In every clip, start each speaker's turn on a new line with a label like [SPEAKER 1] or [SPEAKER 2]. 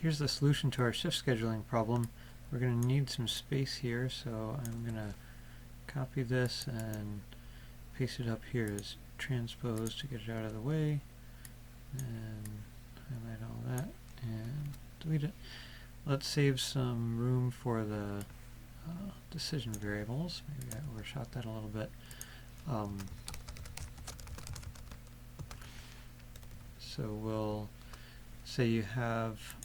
[SPEAKER 1] here's the solution to our shift scheduling problem. We're going to need some space here, so I'm going to copy this and paste it up here as transpose to get it out of the way, and highlight all that and delete it. Let's save some room for the decision variables. Maybe I overshot that a little bit. So we'll say you have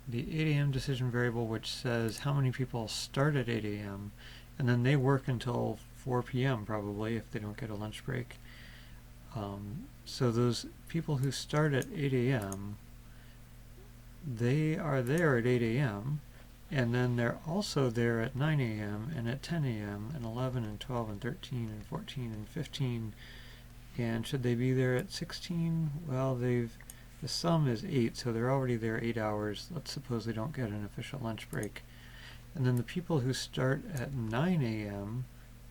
[SPEAKER 1] the 8 a.m. decision variable, which says how many people start at 8 a.m. and then they work until 4 p.m. probably if they don't get a lunch break. So those people who start at 8 a.m., they are there at 8 a.m. and then they're also there at 9 a.m. and at 10 a.m. and 11 and 12 and 13 and 14 and 15. And should they be there at 16? Well, the sum is 8, so they're already there 8 hours. Let's suppose they don't get an official lunch break. And then the people who start at 9 a.m.,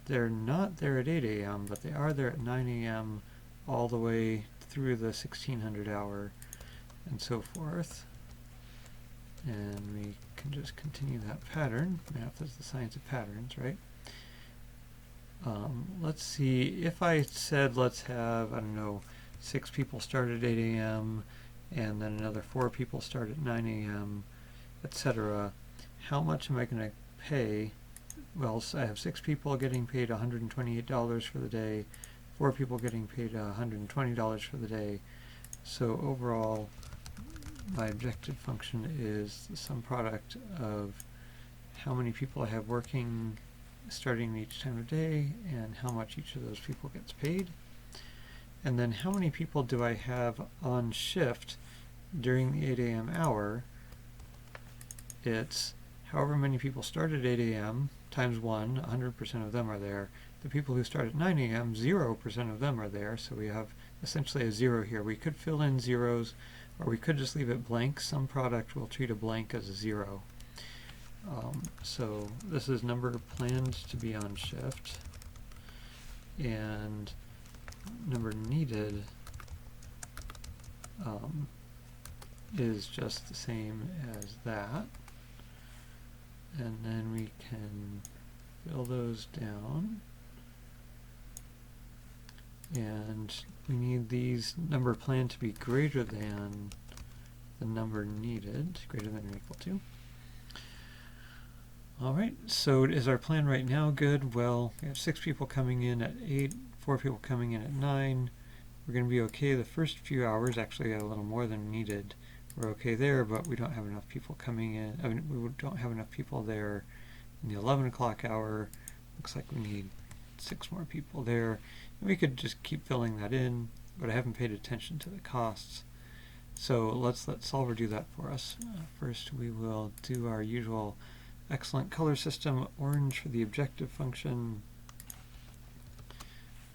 [SPEAKER 1] they're not there at 8 a.m., but they are there at 9 a.m. all the way through the 1600 hour and so forth. And we can just continue that pattern. Math is the science of patterns, right? Let's see, if I said let's have, I don't know, 6 people start at 8 a.m. and then another 4 people start at 9 a.m., etc., how much am I going to pay? Well, so I have 6 people getting paid $128 for the day, 4 people getting paid $120 for the day. So overall, my objective function is the sum product of how many people I have working starting each time of day and how much each of those people gets paid. And then how many people do I have on shift during the 8 a.m. hour? It's however many people start at 8 a.m. times 1, 100% of them are there. The people who start at 9 a.m., 0% of them are there, so we have essentially a 0 here. We could fill in zeros, or we could just leave it blank. Sum product will treat a blank as a 0. So this is number planned to be on shift, and number needed is just the same as that. And then we can fill those down. And we need these number planned to be greater than the number needed, greater than or equal to. Alright, so is our plan right now good? Well, we have 6 people coming in at 8, 4 people coming in at 9. We're going to be okay the first few hours, actually a little more than needed. We're okay there, but we don't have enough people coming in. I mean, we don't have enough people there in the 11 o'clock hour. Looks like we need 6 more people there. And we could just keep filling that in, but I haven't paid attention to the costs. So let's let Solver do that for us. First, we will do our usual excellent color system, orange for the objective function.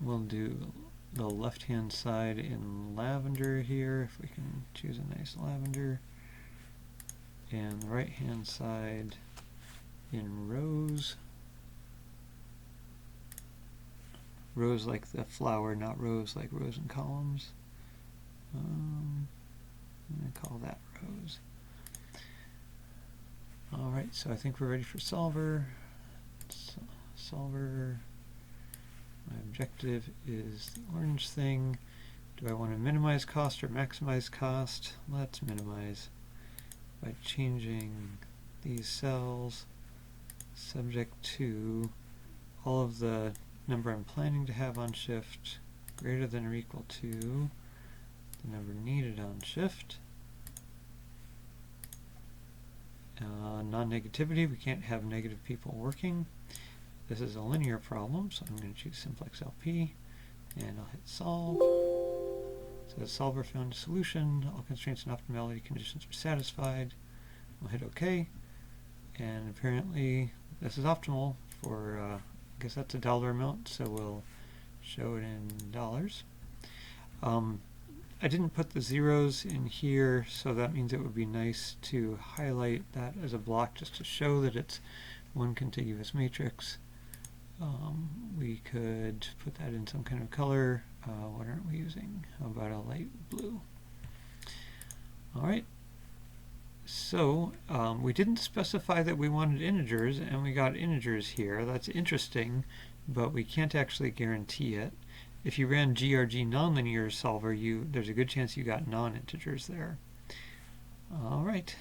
[SPEAKER 1] We'll do the left-hand side in lavender here, if we can choose a nice lavender, and the right-hand side in rose. Rose like the flower, not rose like rows and columns. I'm going to call that rose. Alright, so I think we're ready for Solver. Solver. My objective is the orange thing. Do I want to minimize cost or maximize cost? Let's minimize by changing these cells subject to all of the number I'm planning to have on shift greater than or equal to the number needed on shift. Non-negativity, we can't have negative people working. This is a linear problem, so I'm going to choose Simplex LP, and I'll hit solve. So the solver found a solution. All constraints and optimality conditions are satisfied. I'll hit OK, and apparently this is optimal for, I guess that's a dollar amount, so we'll show it in dollars. I didn't put the zeros in here, so that means it would be nice to highlight that as a block just to show that it's one contiguous matrix. We could put that in some kind of color. What aren't we using? How about a light blue? Alright, So we didn't specify that we wanted integers, and we got integers here. That's interesting, but we can't actually guarantee it. If you ran GRG nonlinear solver, there's a good chance you got non-integers there. All right.